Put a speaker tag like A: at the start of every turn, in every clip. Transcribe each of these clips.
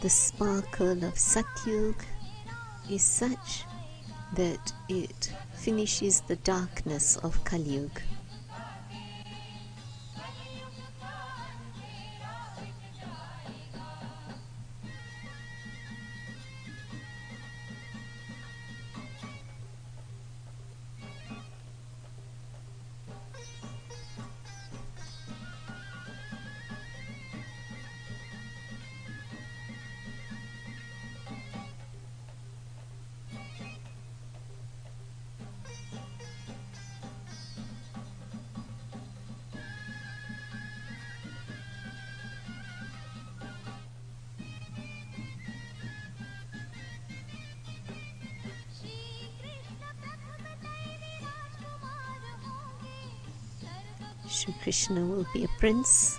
A: The sparkle of Satyug is such that it finishes the darkness of Kalyug. Shri Krishna will be a prince.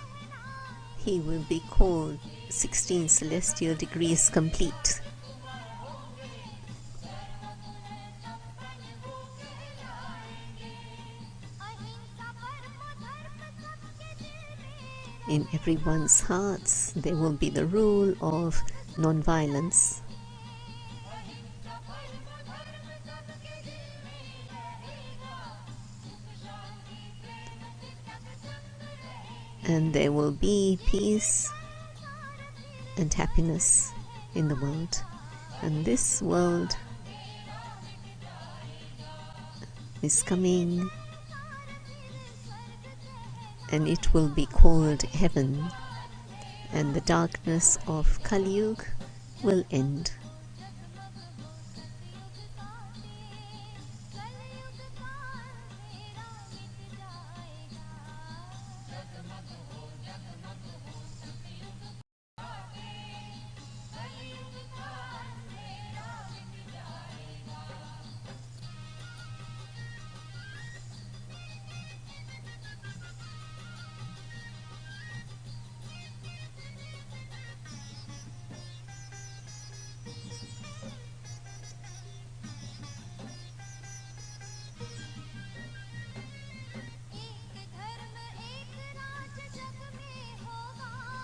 A: He will be called 16 celestial degrees complete. In everyone's hearts there will be the rule of non-violence. And there will be peace and happiness in the world. And this world is coming, and it will be called heaven, and the darkness of Kalyug will end.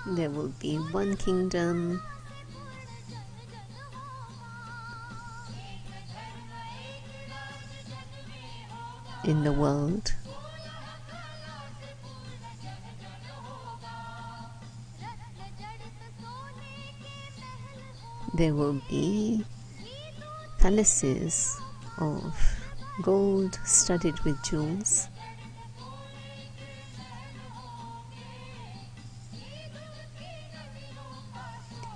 A: There will be one kingdom, in the world. There will be palaces of gold studded with jewels.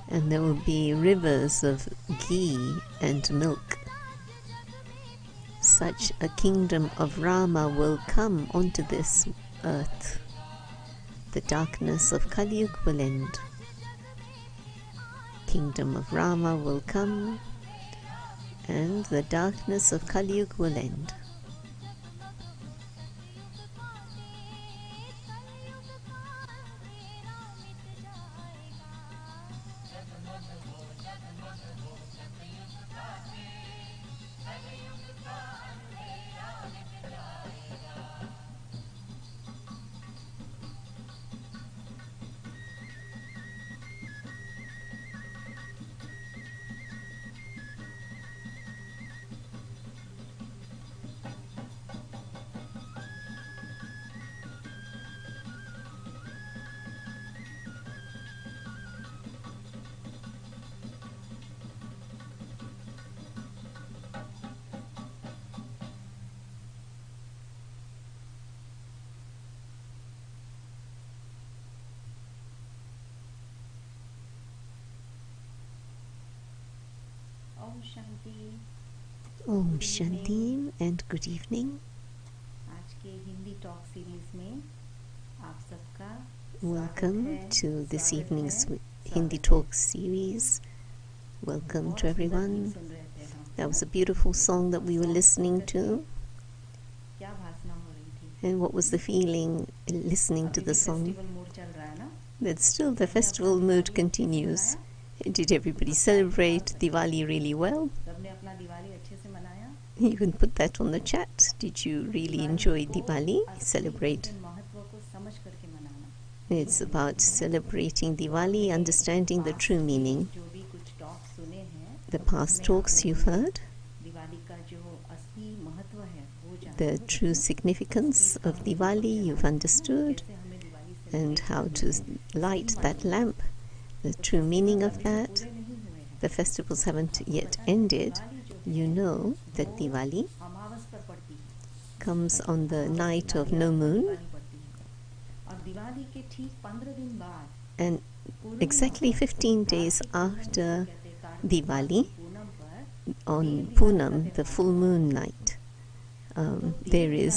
A: And there will be rivers of ghee and milk. Such a kingdom of Rama will come onto this earth. The darkness of Kalyug will end. Kingdom of Rama will come, and the darkness of Kalyug will end.
B: Om Shanti.
A: Om Shanti and good evening.
B: आज के Hindi talk series में आप सबका
A: Welcome to this
B: स्वागत
A: evening's
B: है,
A: Hindi
B: स्वागत
A: Talk series. Welcome
B: बहुत
A: to
B: सुंदर
A: everyone.
B: गीत सुन रहे थे हम।
A: That was a beautiful song that we were listening to.
B: क्या भाषा हो रही थी?
A: And what was the feeling listening to
B: अभी
A: the
B: भी
A: song?
B: फेस्टिवल मूड चल रहा है ना?
A: That still the festival mood continues. Did everybody celebrate Diwali really well?
B: सबने अपना दिवाली अच्छे से मनाया?
A: You can put that on the chat. Did you really enjoy Diwali? Celebrate.
B: महत्व को समझ करके मनाना।
A: It's about celebrating Diwali, understanding the true meaning.
B: जो भी कुछ टॉक सुने हैं,
A: The past talks you've heard,
B: Diwali का जो असली महत्व है वो जानना।
A: the true significance of Diwali you've understood,
B: कैसे हमें दिवाली से
A: and how to light that lamp, the true meaning of that.
B: पूरे नहीं हुए हैं।
A: The festivals haven't yet ended. You know that Diwali
B: अमावस पर पड़ती है।
A: comes on the night of no moon,
B: Diwali पड़ती है। और दिवाली के ठीक 15 दिन बाद
A: and exactly 15 days after Diwali,
B: Poonam पर
A: on Poonam, the full moon night, there is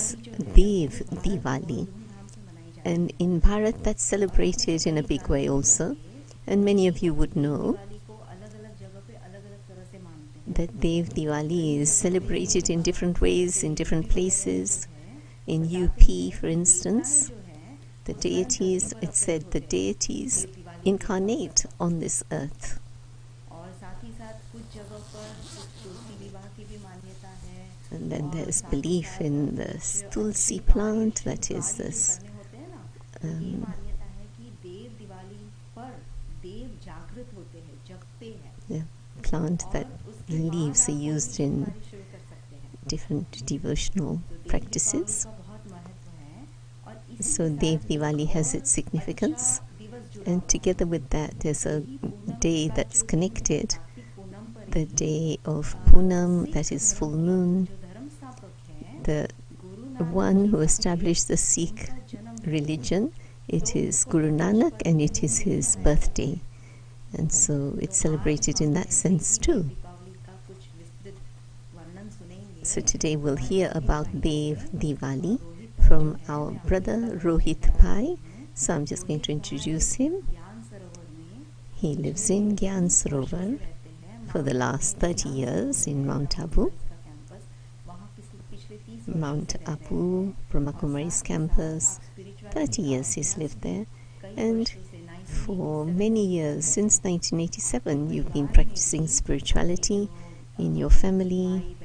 A: Dev Diwali.
B: धूमधाम से मनाई जाती
A: And in Bharat, that's celebrated in a big way also. And many of you would know
B: है। दिवाली को अलग-अलग जगह पे अलग-अलग तरह से मानते हैं।
A: that Dev Diwali is celebrated in different ways, in different places. In UP, for instance,
B: जो है
A: the deities, it said the deities incarnate on this earth.
B: और साथ ही साथ कुछ जगह पर तुलसी विवाह की भी मान्यता है।
A: And then there's belief in the tulsi plant, that is this
B: करने होते हैं ना, ये मान्यता है कि देव दिवाली पर देव जागृत होते हैं, जगते हैं।
A: the plant that the leaves are used in
B: शुरू कर सकते हैं।
A: different devotional practices.
B: का बहुत महत्व है और इसी
A: So Dev Diwali has its significance,
B: दिवस जुड़ा
A: and together with that there's a day that's connected,
B: Poonam पर
A: the day of Poonam, that is full moon,
B: जो धर्म स्थापक है
A: the
B: Guru
A: one who established the Sikh religion. It is Guru Nanak and it is his birthday, and so it's celebrated in that sense too.
B: Deepawali का कुछ विस्तृत वर्णन सुनेंगे।
A: So today we'll hear about Dev Diwali from our brother Rohit Pai. So I'm just going to introduce him.
B: ज्ञान सरोवर में
A: He lives in Gyan Sarovar
B: रहते हैं।
A: for the last 30 years in Mount Abu,
B: इसका campus वहाँ पिछले 30
A: Mount Abu, Brahma Kumari's campus. 30 years he's lived there, and for many years, since 1987, you've been practicing spirituality in your family,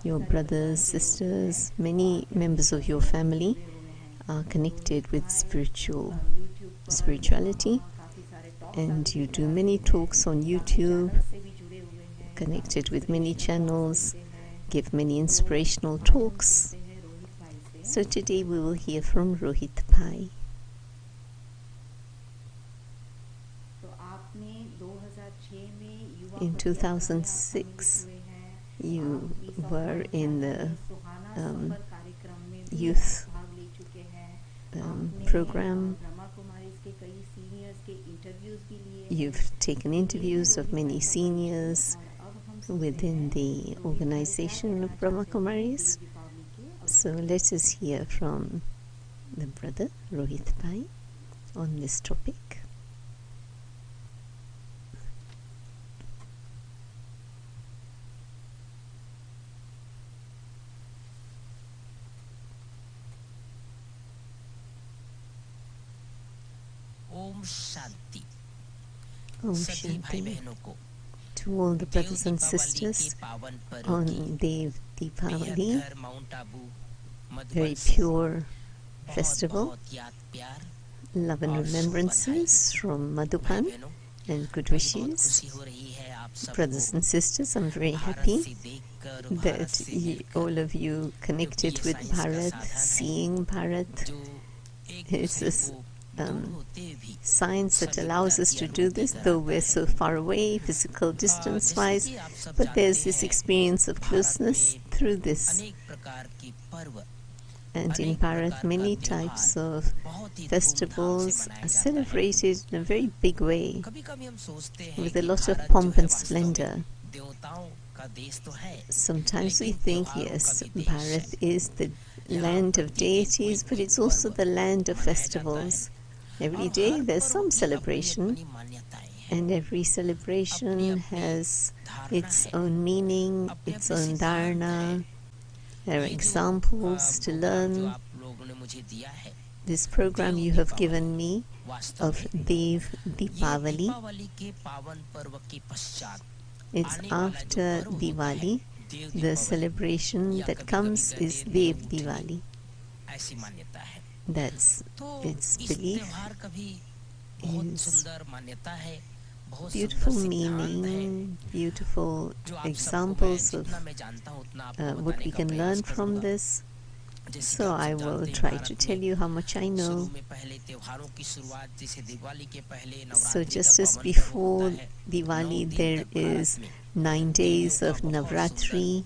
A: your brothers, sisters, many members of your family are connected with spirituality, and you do many talks on YouTube, connected with many channels, give many inspirational talks. So today we will hear from Rohit Pai.
B: तो आपने 2006 में युवा
A: In 2006, you were in the
B: सुहाना सफर कार्यक्रम में भी
A: youth
B: भाग ले चुके हैं।
A: program.
B: ब्रह्मा कुमारी के कई सीनियर्स के इंटरव्यूज भी लिए।
A: You've taken interviews of many seniors
B: अब हम
A: within the organization of Brahma Kumaris.
B: Deepawali के
A: So let us hear from the brother Rohit Pai on this topic.
C: Om Shanti
A: Om
C: सभी भाई
A: Shanti
C: बहनों को
A: to all the brothers and sisters
C: पावन पर्व
A: on
C: की
A: Dev Diwali,
C: घर माउंट आबू
A: very
C: मधुबन से
A: pure festival,
C: बहुत याद प्यार
A: love and remembrances from Madhupan
C: बहनों
A: and good
C: बहुत
A: wishes.
C: खुशी हो रही है आप
A: Brothers
C: सबको
A: and sisters, I'm very
C: Bharat
A: happy
C: से देखकर और भारत
A: that
C: से मिलकर
A: all of you connected with Bharat, seeing Bharat.
C: जो एक
A: It's
C: दूसरे
A: this
C: को दूर होते भी
A: science that allows us to do this, though we're so far away, physical distance wise, but there's this experience of closeness through this.
C: अनेक प्रकार की पर्व
A: And in Bharat, many types of
C: बहुत ही
A: festivals
C: धूमधाम से मनाए
A: are
C: जाते हैं।
A: celebrated in a very big way,
C: कभी-कभी हम सोचते हैं
A: with a
C: कि
A: lot of
C: भारत जो
A: pomp
C: है
A: and
C: वास्तव में
A: splendor.
C: देवताओं
A: Sometimes we think, yes, Bharat is the land of deities, but it's also the land of festivals. Every day there's some celebration, and every celebration has its own meaning, its own dharana. There are examples to learn. This program you have given me of Dev-Diwali, it's after Diwali. The celebration that comes is Dev-Diwali. That's its belief. Is beautiful meaning, beautiful examples of what we can learn from this. So I will try to tell you how much I know. So just as before Diwali, there is 9 days of Navratri,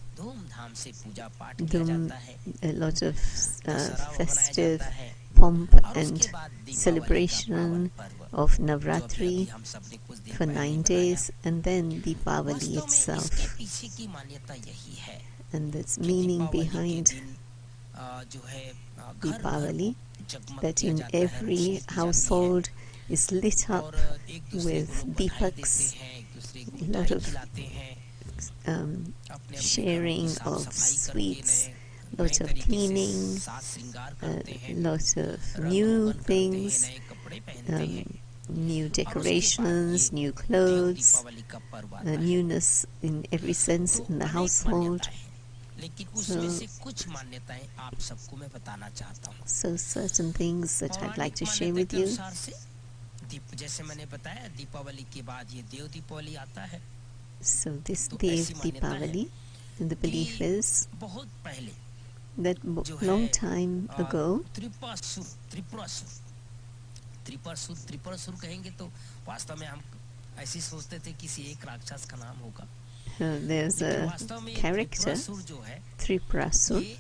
A: a lot of festive pomp and celebration of Navratri for 9 days, and then Deepavali itself. And that's meaning behind Deepavali, that in every household is lit up with deepaks, a lot of sharing of sweets, a lot of cleaning, a lot of new things, new decorations, new clothes, newness in every sense in the household. So certain things that I'd like to share with you. So this Dev-Diwali, and the belief is that long time ago, there's a character, Tripurasura.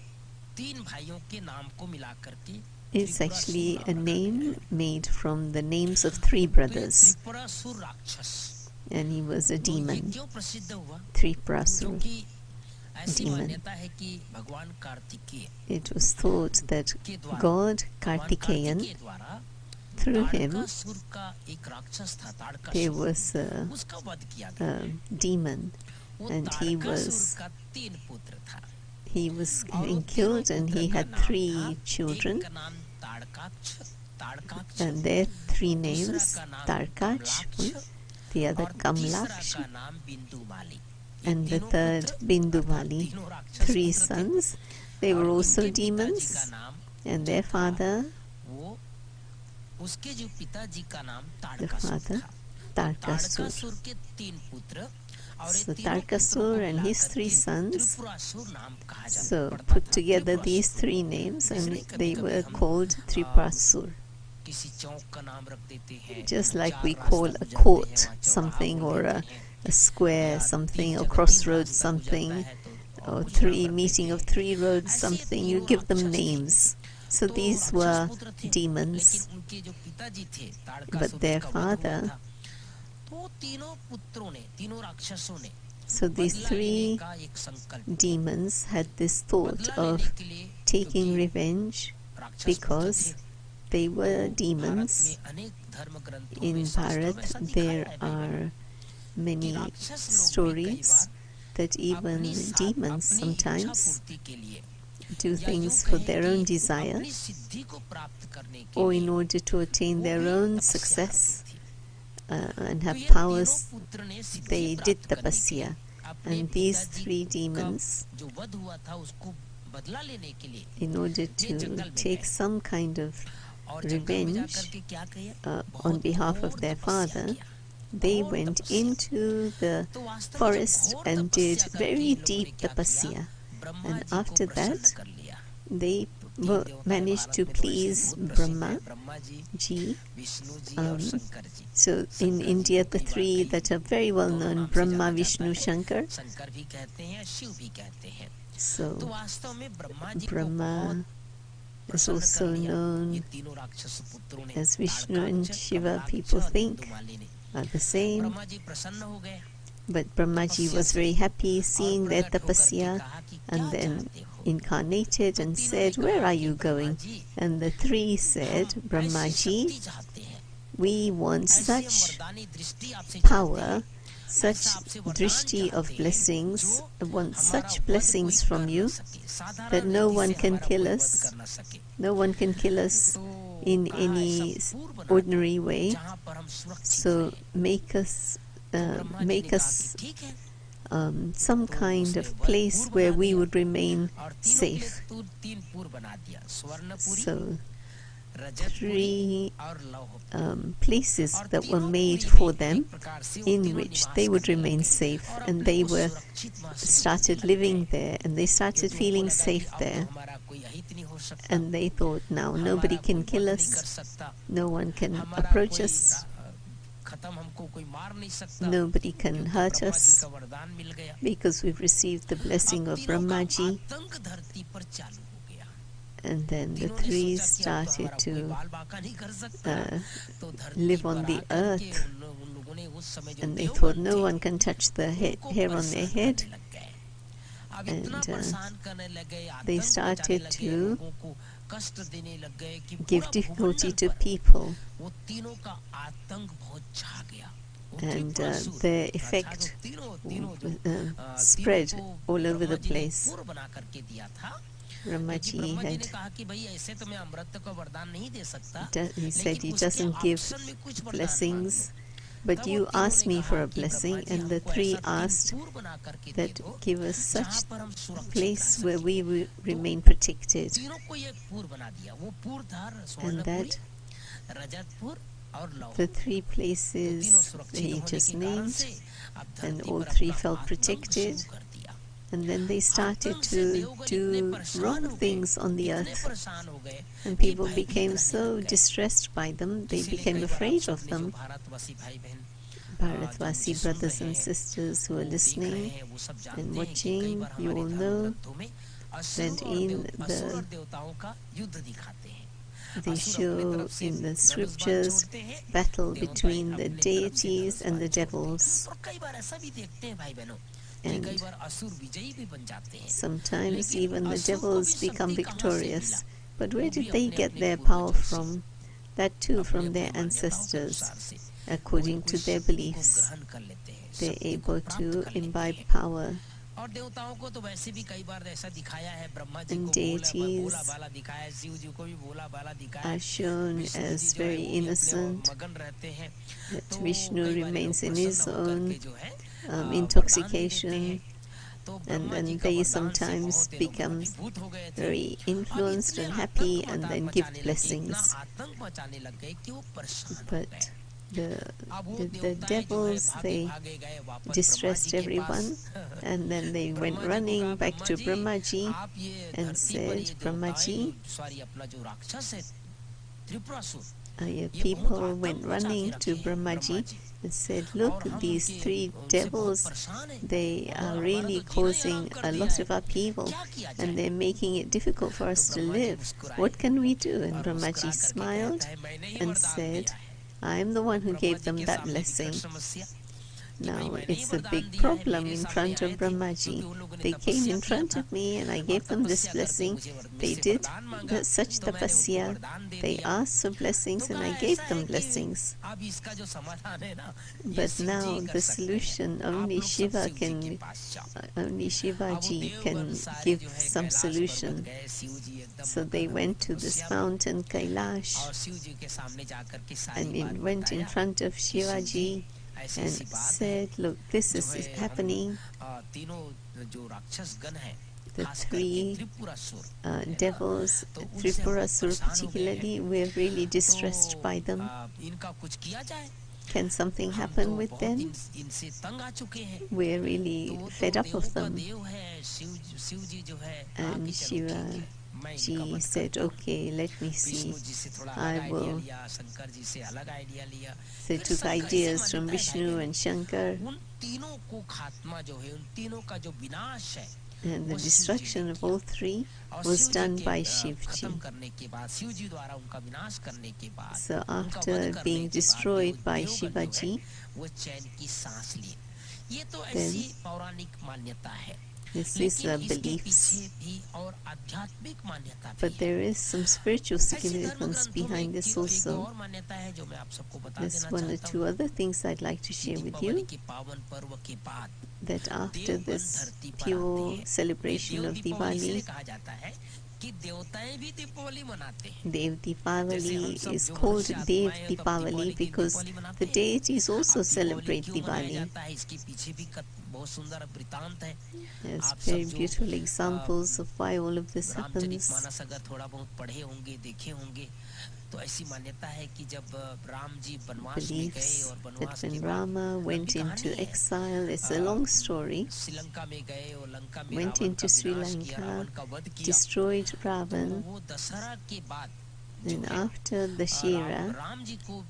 A: It's actually a name made from the names of 3 brothers. And he was a demon, Tripurasura, demon. It was thought that God, Kartikeyan, through him, there was a demon, and he was getting killed, and he had 3 children, and their 3 names, Tarkach, the other Kamlaksh, and the third Binduvali. 3 sons. They were also demons, and their father, the father, Tarkasur. So Tarkasur and his 3 sons, so put together these 3 names, and they were called Tripurasura. Just like we call a court something, or a square something, or crossroads something, or meeting of 3 roads something, you give them names. So these were demons, but their father, so these 3 demons had this thought of taking revenge because they were demons. In Bharat there are many stories that even demons sometimes do things for their own desire, or in order to attain their own success and have powers. They did tapasya, and these 3 demons, in order to take some kind of revenge on behalf of their father, they went into the forest and did very deep tapasya, and after that they managed to please Brahma Ji. So in India, the 3 that are very well known, Brahma, Vishnu, Shankar. So Brahma is also known as Vishnu and Shiva, people think are the same. But Brahmaji was very happy seeing their tapasya, and then incarnated and said, "Where are you going?" And the three said, "Brahmaji, we want such power, such drishti of blessings, want such blessings from you that no one can kill us. No one can kill us in any ordinary way. So make us some kind of place where we would remain safe." So 3 places that were made for them in which they would remain safe, and they were started living there, and they started feeling safe there, and they thought, now nobody can kill us, no one can approach us, nobody can hurt us, because we've received the blessing of Brahmaji. And then the 3 started to live on the earth, and they thought no one can touch the hair on their head, and they started to give difficulty to people, and their effect spread all over the place. Brahmaji he said he doesn't give blessings, but you asked me for a blessing, and the 3 asked that give us such place where we will remain protected, and that the 3 places he just named, and all 3 felt protected. And then they started to do wrong things on the earth, and people became so distressed by them, they became afraid of them. Bharatvasi brothers and sisters who are listening and watching, you all know that in they show in the scriptures battle between the deities and the devils. And sometimes even the devils become victorious. But where did they get their power from? That too from their ancestors. According to their beliefs, they're able to imbibe power. And deities are shown as very innocent, that Vishnu remains in his own intoxication, and then they sometimes become very influenced and happy and then give blessings. But the devils, they distressed everyone, and then they went running back to Brahmaji and said, Brahmaji, people went running to Brahmaji and said, look, these 3 devils, they are really causing a lot of upheaval, and they're making it difficult for us to live. What can we do? And Brahmaji smiled and said, I'm the one who gave them that blessing. Now it's a big problem in front of Brahmaji. They came in front of me and I gave them this blessing. They did such tapasya. They asked for blessings and I gave them blessings. But now the solution, only Shivaji can give some solution. So they went to this mountain Kailash and went in front of Shivaji and said, look, this is happening. The 3 devils, Tripurasura particularly, we're really distressed by them. Can something happen with them? We're really fed up of them. And Shiva said, okay, let me see. I will. They took ideas from Vishnu and Shankar. And the destruction of all 3 was done by Shivji. So after being destroyed by Shivaji,
C: ये तो
A: then
C: ऐसी पौराणिक मान्यता है,
A: this is
C: लेकिन
A: a
C: इसके
A: beliefs.
C: पीछे भी और आध्यात्मिक मान्यता
A: But
C: भी है।
A: there is some spiritual
C: ऐसी धर्म
A: significance
C: ग्रंथों में
A: behind this
C: एक दो
A: also.
C: और मान्यता है जो मैं आप सबको बता
A: There's
C: देना
A: one or
C: चाहता
A: two
C: हूँ
A: other things I'd like to
C: कि
A: share with
C: दीपावली
A: you,
C: के पावन पर्व के बाद
A: that after
C: देवगण
A: this
C: धरती पर आते
A: pure
C: हैं। ये
A: celebration
C: देव
A: of
C: दीपावली इसलिए
A: Diwali,
C: कहा जाता है कि देवताएं भी दीपावली मनाते हैं।
A: Dev
C: जैसे
A: Diwali
C: हम सब
A: is
C: जो
A: called
C: मनुष्य
A: Dev
C: आत्माएं हैं तो
A: Diwali
C: दीपावली की
A: because
C: दीपावली
A: the
C: मनाते हैं।
A: deities also
C: अब दीपावली
A: celebrate
C: क्यों मनाया
A: Diwali.
C: जाता है, इसके पीछे भी बहुत सुंदर वृत्तांत है।
A: There's
C: आप
A: very
C: सब जो
A: beautiful examples of why all of this happens.
C: Ramcharitmanas अगर थोड़ा बहुत पढ़े होंगे, देखे होंगे, तो ऐसी मान्यता है कि जब राम जी वनवास में गए
A: Believes
C: और
A: that
C: वनवास के
A: when
C: बाद
A: Rama went
C: लंबी कहानी
A: into
C: है,
A: exile, it's a long story,
C: Sri Lanka में गए और लंका में
A: went
C: रावण का
A: into Sri
C: विनाश किया,
A: Lanka,
C: रावण का वध किया।
A: destroyed
C: तो
A: Ravan,
C: वो दशहरा के बाद जो
A: and
C: है
A: after Dashera,
C: राम जी को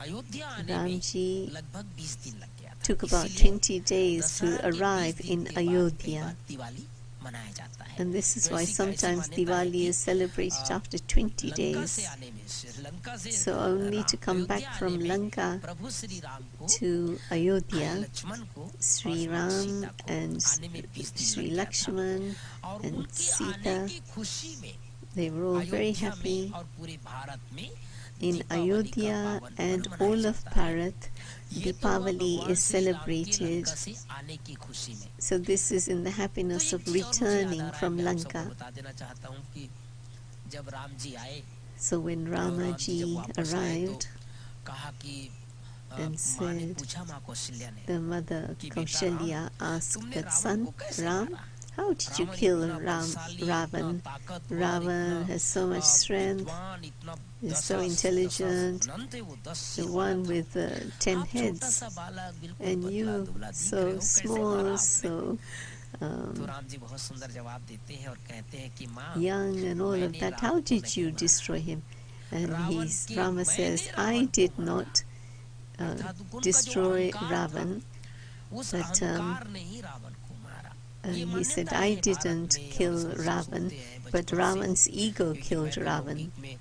C: अयोध्या आने में
A: Ramji
C: लगभग 20 दिन लग गया था।
A: took about
C: इसीलिए
A: 20 days to
C: दशहरा के 20
A: arrive
C: दिन
A: in
C: के बाद कई
A: Ayodhya.
C: बार दिवाली मनाया जाता है।
A: And this is
C: तो
A: why
C: ऐसी
A: sometimes
C: मान्यता है
A: Diwali
C: कि
A: is celebrated after 20
C: लंका से
A: days.
C: आने में, श्रीलंका से
A: So only to come back
C: Ayodhya
A: from
C: आने में
A: Lanka
C: प्रभु श्री राम को
A: to Ayodhya,
C: लक्ष्मण को
A: Sri
C: और माँ
A: Ram
C: सीता को
A: and
C: आने में 20 दिन
A: Sri
C: लग गया था।
A: Lakshman
C: और
A: and
C: उनके आने
A: Sita,
C: की खुशी में
A: they were all very
C: Ayodhya में
A: happy.
C: और पूरे भारत में
A: In
C: दीपावली का
A: Ayodhya
C: पावन
A: and
C: पर्व मनाया
A: all of
C: जाता है।
A: Bharat,
C: ये तो हुआ
A: Deepavali
C: भगवान
A: is
C: श्री राम के
A: celebrated.
C: लंका से आने की खुशी में।
A: So this is in the
C: तो
A: happiness
C: एक
A: of
C: चीज और मुझे याद आ
A: returning
C: रहा है,
A: from
C: मैं आप सबको
A: Lanka.
C: बता देना चाहता हूँ कि जब राम जी आए,
A: So when
C: तो राम
A: Rama
C: जी जब
A: ji
C: वापस आए तो
A: arrived
C: कहा कि
A: and
C: माँ ने
A: said,
C: पूछा, माँ कौशल्या ने,
A: the mother
C: कि बेटा
A: Kaushalya
C: राम,
A: asked
C: तुमने
A: that
C: रावण
A: son,
C: को कैसे
A: Ram,
C: मारा?
A: how did you
C: Ravan
A: kill
C: इतना बलशाली, इतना
A: Ravan?
C: ताकतवर,
A: Ravan
C: इतना
A: has so much strength,
C: विद्वान, इतना
A: is so
C: 10
A: intelligent,
C: नन थे, वो 10
A: the
C: सिर वाला
A: one
C: था।
A: with 10
C: आप छोटा
A: heads,
C: सा बालक, बिल्कुल
A: and
C: पतला
A: you
C: दुबला दिख
A: so
C: रहे हो, कैसे मारा
A: small,
C: आपने?
A: so
C: तो राम जी बहुत सुंदर जवाब देते हैं और कहते हैं कि माँ,
A: young and all of
C: मैंने
A: that,
C: राम
A: how
C: को
A: did
C: नहीं
A: you
C: मारा।
A: destroy him? And
C: रावण के
A: Rama
C: मैंने
A: says,
C: रावण
A: I
C: को
A: did
C: मारा।
A: not
C: अर्थात उनका जो
A: destroy
C: अहंकार था,
A: Ravan,
C: उस
A: but
C: अहंकार ने ही रावण को मारा। ये
A: he said,
C: मान्यता
A: I
C: है भारत
A: didn't
C: में, और
A: kill
C: इसको सब
A: Ravan,
C: सुनते हैं
A: but
C: बचपन से,
A: Ravan's ego
C: क्योंकि
A: killed
C: मैं तो
A: Ravan.
C: लौकिक में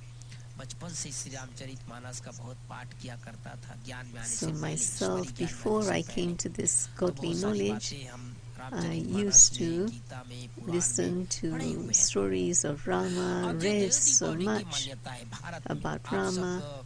C: बचपन से श्री रामचरितमानस का बहुत पाठ किया करता था, ज्ञान में आने
A: So
C: से पहले,
A: myself,
C: ईश्वरी ज्ञान में
A: before
C: आने
A: I
C: से
A: came
C: पहले।
A: to this
C: तो
A: godly
C: बहुत सारी
A: knowledge,
C: बातें हम
A: I
C: रामचरितमानस
A: used
C: में,
A: to
C: गीता में, पुराण में
A: listen
C: पढ़े
A: to
C: हुए हैं।
A: stories of Rama,
C: अब जो
A: read
C: देव
A: so
C: दीपावली की
A: much
C: मान्यता है भारत में,
A: about
C: आप
A: Rama.
C: सब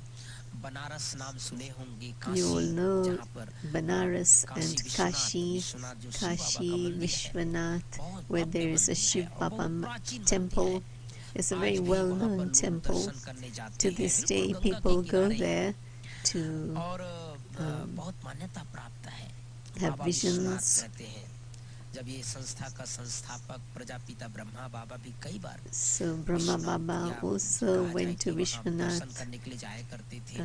C: बनारस नाम सुने होंगे,
A: You all
C: काशी,
A: know
C: जहाँ पर
A: Banaras
C: Kashi
A: and
C: Vishwanath,
A: Kashi,
C: Vishwanath जो शिव बाबा का
A: Kashi
C: मंदिर है,
A: Vishwanath,
C: बहुत
A: where
C: Bhavya
A: there is a
C: मंदिर है
A: Shiv
C: और
A: Baba
C: बहुत प्राचीन मंदिर
A: temple.
C: है।
A: It's a
C: आज
A: very
C: भी वहाँ पर
A: well-known
C: लोग
A: temple.
C: दर्शन करने जाते
A: To
C: हैं,
A: this
C: बिल्कुल
A: day,
C: गंगा
A: people
C: के
A: go
C: किनारे,
A: there to
C: और बहुत मान्यता प्राप्त है।
A: have
C: Baba Vishwanath
A: visions.
C: कहते हैं, जब ये संस्था का संस्थापक प्रजापिता ब्रह्मा बाबा भी कई बार
A: So Brahma Baba also went to
C: Darshan
A: Vishwanath
C: करने के लिए जाया करते थे।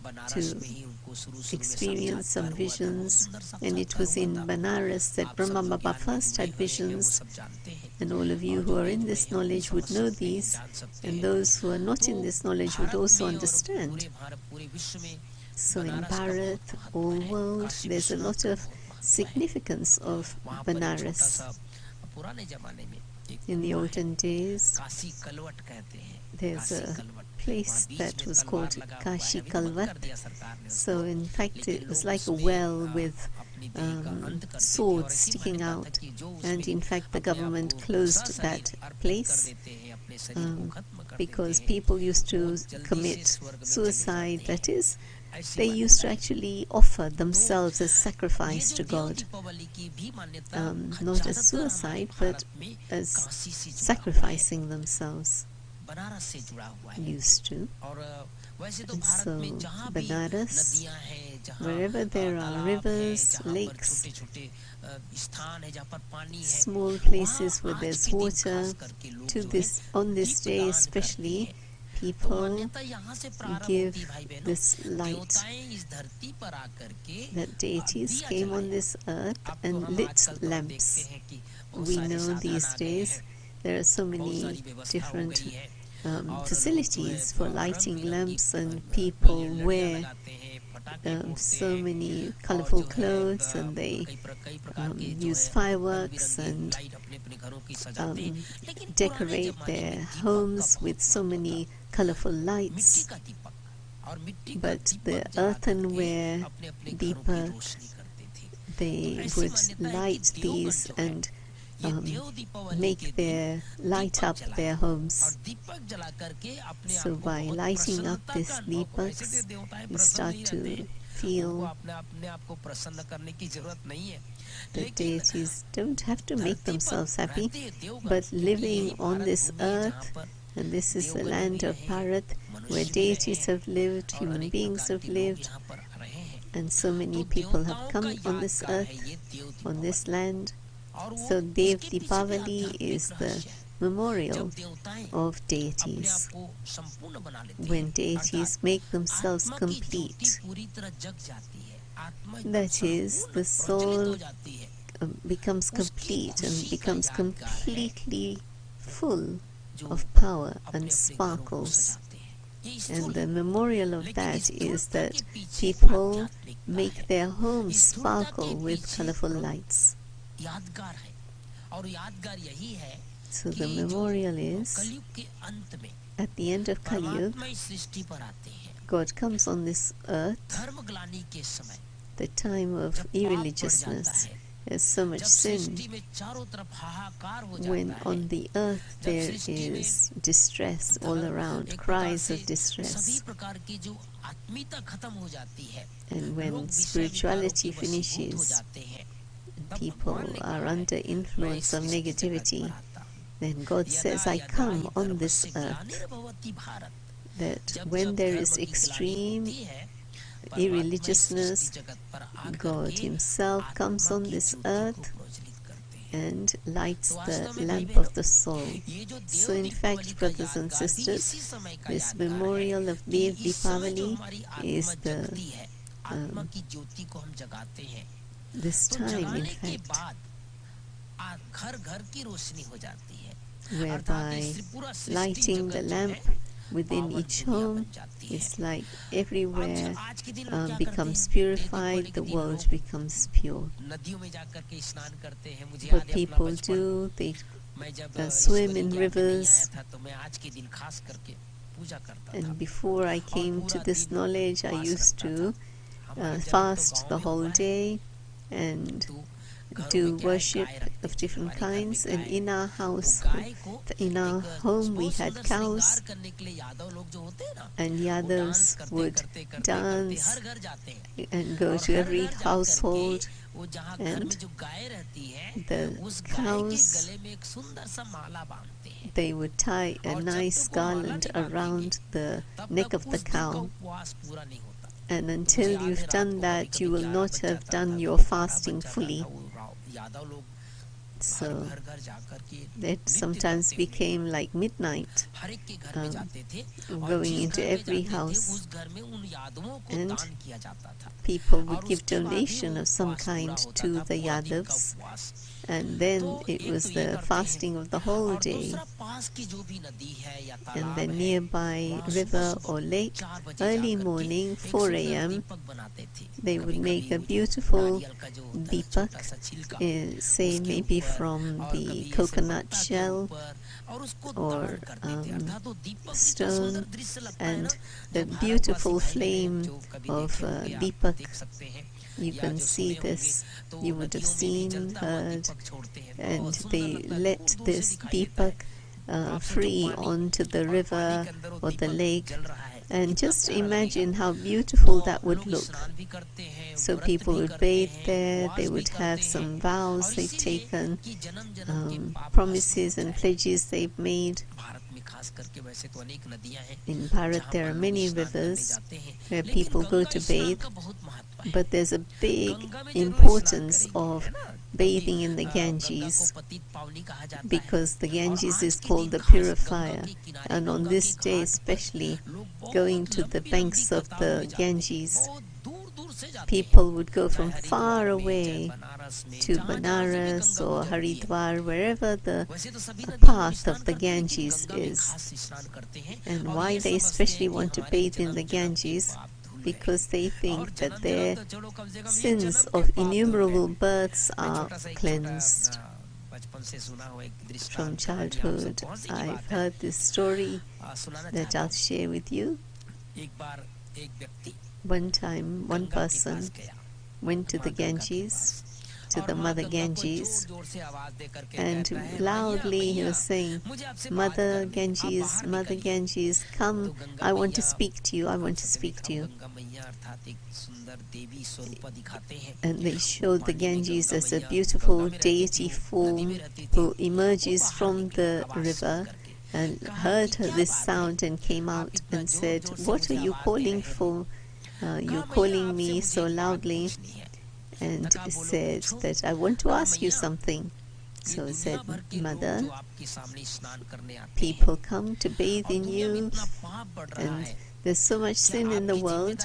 C: बनारस में ही उनको शुरू में
A: experience some
C: साक्षात्कार हुआ था, बहुत
A: visions,
C: सुंदर
A: and it
C: साक्षात्कार
A: was
C: हुआ
A: in
C: था।
A: Banaras that
C: आप
A: Brahma
C: सब जो
A: Baba
C: ज्ञान में
A: first
C: जुड़े
A: had
C: हुए हैं, वो
A: visions,
C: सब जानते हैं,
A: and all of you
C: और
A: who
C: जो
A: are
C: नहीं
A: in
C: जुड़े
A: this
C: हैं, वो भी
A: knowledge would
C: समझ
A: know
C: सकते हैं,
A: these,
C: जान सकते
A: and
C: हैं।
A: those who are not
C: तो
A: in this knowledge would
C: Bharat
A: also
C: में और
A: understand.
C: पूरे भारत, पूरे विश्व में
A: So in
C: बनारस का बहुत
A: Bharat,
C: महत्व
A: all
C: है।
A: world,
C: Kashi
A: there's a
C: Vishwanath
A: lot
C: का
A: of
C: बहुत महत्व है।
A: significance of
C: वहाँ पर एक छोटा
A: Banaras.
C: सा, पुराने जमाने में एक
A: In the
C: कुआं है,
A: olden days,
C: काशी कलवट कहते हैं,
A: there's
C: Kashi
A: a
C: culvert,
A: place
C: वहाँ बीच
A: that
C: में
A: was
C: तलवार
A: called
C: लगा हुआ है,
A: Kashi
C: अभी तो बंद कर
A: Kalvat.
C: दिया सरकार ने उसको,
A: So in fact,
C: लेकिन
A: it was
C: लोग
A: like a
C: उसमें
A: well with
C: अपनी देह का अंत करते थे, और
A: swords
C: ऐसी
A: sticking
C: मान्यता
A: out.
C: था कि जो
A: And
C: उसमें
A: in fact, the
C: अपने आप
A: government
C: को
A: closed
C: सशरीर
A: that
C: अर्पित कर
A: place
C: देते हैं, अपने शरीर को खत्म कर देते
A: because
C: हैं,
A: people used to
C: बहुत जल्दी से
A: commit
C: स्वर्ग में चले
A: suicide.
C: जाते
A: That
C: हैं।
A: is,
C: ऐसी
A: they
C: मान्यता
A: used to
C: है।
A: actually offer themselves as
C: ये
A: sacrifice
C: जो
A: to
C: देव
A: God,
C: दीपावली की भी मान्यता
A: not as
C: ज्यादातर हमारे
A: suicide,
C: भारत
A: but
C: में
A: as
C: काशी से जुड़ा हुआ है,
A: sacrificing themselves.
C: बनारस से जुड़ा हुआ है।
A: Used to.
C: और वैसे तो
A: And
C: भारत
A: so,
C: में जहाँ भी
A: Banaras,
C: नदियाँ हैं, जहाँ
A: wherever there are
C: तालाब
A: rivers,
C: है, जहाँ पर
A: lakes,
C: छोटे छोटे स्थान है, जहाँ पर पानी है,
A: small
C: वहाँ
A: places where
C: आज
A: there's
C: के दिन
A: water,
C: खास करके लोग
A: to
C: जो
A: this
C: है
A: on this day
C: दीपदान करते
A: especially,
C: हैं। तो
A: people
C: मान्यता यहाँ से प्रारंभ
A: give
C: होती है भाई बहनों,
A: this light,
C: देवताएं इस धरती पर आकर के
A: that deities
C: दिया
A: came on
C: जलाए।
A: this earth
C: अब तो
A: and
C: हम
A: lit
C: आजकल तो हम देखते
A: lamps.
C: हैं कि बहुत
A: We
C: सारे
A: know
C: साधन
A: these
C: आ गए
A: days
C: हैं,
A: there are so
C: बहुत
A: many
C: सारी व्यवस्था हो
A: different
C: गई है, और लोग जो है
A: facilities for lighting
C: रंग-बिरंगी
A: lamps, and
C: ये
A: people
C: लड़ियाँ
A: wear
C: लगाते हैं, पटाखे फोड़ते
A: so
C: हैं,
A: many
C: और
A: colorful
C: जो है
A: clothes, and they
C: कई प्रकार के जो
A: use
C: है
A: fireworks
C: रंग-बिरंगी
A: and
C: लाइट अपने घरों की सजाते हैं। लेकिन पुराने
A: decorate
C: जमाने
A: their
C: में दीपक का
A: homes
C: बहुत
A: with so
C: महत्व
A: many
C: था।
A: colorful
C: मिट्टी
A: lights,
C: का दीपक, और मिट्टी का
A: but
C: दीपक
A: the
C: जला करके
A: earthenware
C: अपने अपने घरों की
A: deepak
C: रोशनी करते थे।
A: they would light these and make their light up their homes. So by lighting up these deepaks, you start to feel the deities don't have to make themselves happy, but living on this earth, and this is the land of Bharat, where deities have lived, human beings have lived, and so many people have come on this earth, on this land. So Dev-Diwali is the memorial of deities, when deities make themselves complete. That is, the soul becomes complete and becomes completely full of power and sparkles. And the memorial of that is that people make their homes sparkle with colorful lights. So the memorial is, at the end of Kali Yuga, God comes on this earth, the time of irreligiousness. There's so much sin. When on the earth there is distress all around, cries of distress. And when spirituality finishes, people are under influence of negativity, then God says, I come on this earth. That when there is extreme irreligiousness, God Himself comes on this earth and lights the lamp of the soul. So in fact, brothers and sisters, this memorial of Dev-Diwali is this time, in fact, whereby lighting the lamp within each home, it's like everywhere becomes purified, the world becomes pure. What people do, they swim in rivers. And before I came to this knowledge, I used to fast the whole day and do worship of different kinds. And in our house, in our home, we had cows, and Yadavs would dance and go to every household, and the cows, they would tie a nice garland around the neck of the cow. And until you've done that, you will not have done your fasting fully. So that sometimes became like midnight, going into every house, and people would give donation of some kind to the Yadavs, and then it was the fasting of the whole day. And the nearby river or lake, early morning, 4 a.m., they would make a beautiful deepak, say maybe from the coconut shell or stone, and the beautiful flame of deepak. You can see this, you would have seen, heard, and they let this deepak free onto the river or the lake. And just imagine how beautiful that would look. So people would bathe there, they would have some vows they've taken, promises and pledges they've made. In Bharat there are many rivers where people go to bathe, but there's a big importance of bathing in the Ganges, because the Ganges is called the purifier, and on this day especially, going to the banks of the Ganges, people would go from far away to Banaras or Haridwar, wherever the path of the Ganges is. And why they especially want to bathe in the Ganges? Because they think that their sins of innumerable births are cleansed. From childhood, I've heard this story that I'll share with you. One time, one person went to the Ganges to the Mother Ganges, and loudly he was saying, Mother Ganges, come, I want to speak to you, I want to speak to you. And they showed the Ganges as a beautiful deity form who emerges from the river, and heard this sound and came out and said, what are you calling for? You're calling me so loudly. And said that I want to ask you something. So he said, Mother, people come to bathe in you, and there's so much sin in the world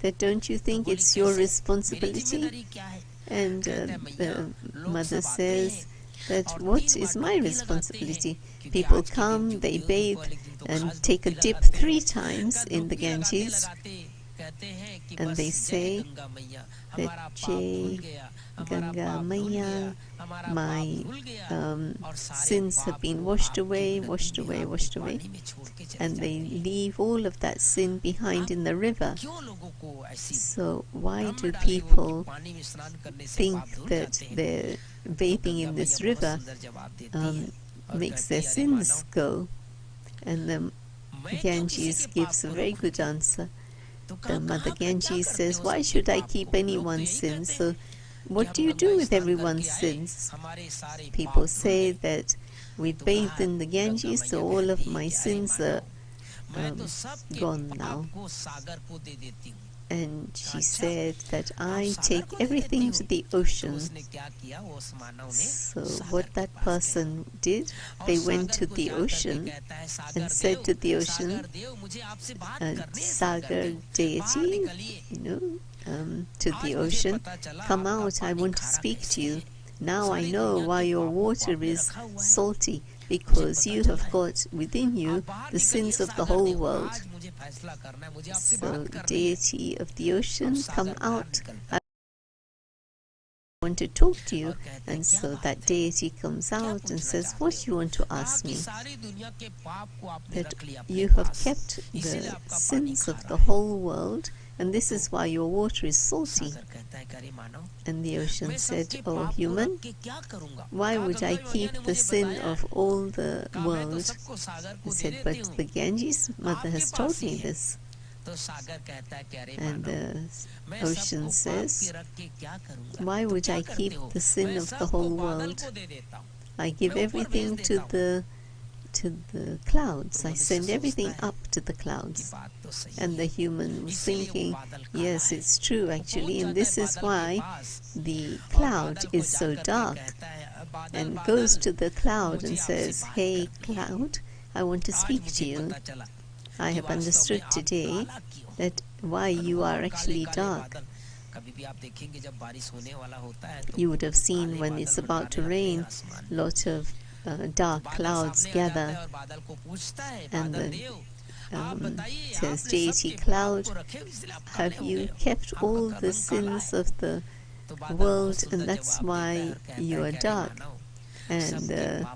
A: that don't you think it's your responsibility? And the mother says that what is my responsibility? People come, they bathe and take a dip 3 times in the Ganges, and they say that Jai Ganga Maya, my sins have been washed away, and they leave all of that sin behind in the river. So why do people think that they're bathing in this river makes their sins go? And the Ganges gives a very good answer. The Mother Ganges says, why should I keep anyone's sins? So what do you do with everyone's sins? People say that we bathed in the Ganges, so all of my sins are gone now. And she said that I take everything to the ocean. So what that person did, they went to the ocean and said to the ocean, Sagar deity, to the ocean, come out, I want to speak to you. Now I know why your water is salty, because you have got within you the sins of the whole world. So, deity of the ocean, come out. I want to talk to you. And so that deity comes out and says, what do you want to ask me? That you have kept the sins of the whole world, and this is why your water is salty. And the ocean said, oh human, why would I keep the sin of all the world? He said, but the Ganges mother has told me this. And the ocean says, why would I keep the sin of the whole world? I give everything to the clouds. I send everything up to the clouds. And the human was thinking, yes, it's true actually, and this is why the cloud is so dark, and goes to the cloud and says, hey cloud, I want to speak to you. I have understood today that why you are actually dark. You would have seen when it's about to rain, lots of dark clouds gather, and the says, deity cloud, have you kept all the sins of the world, and that's why you are dark? And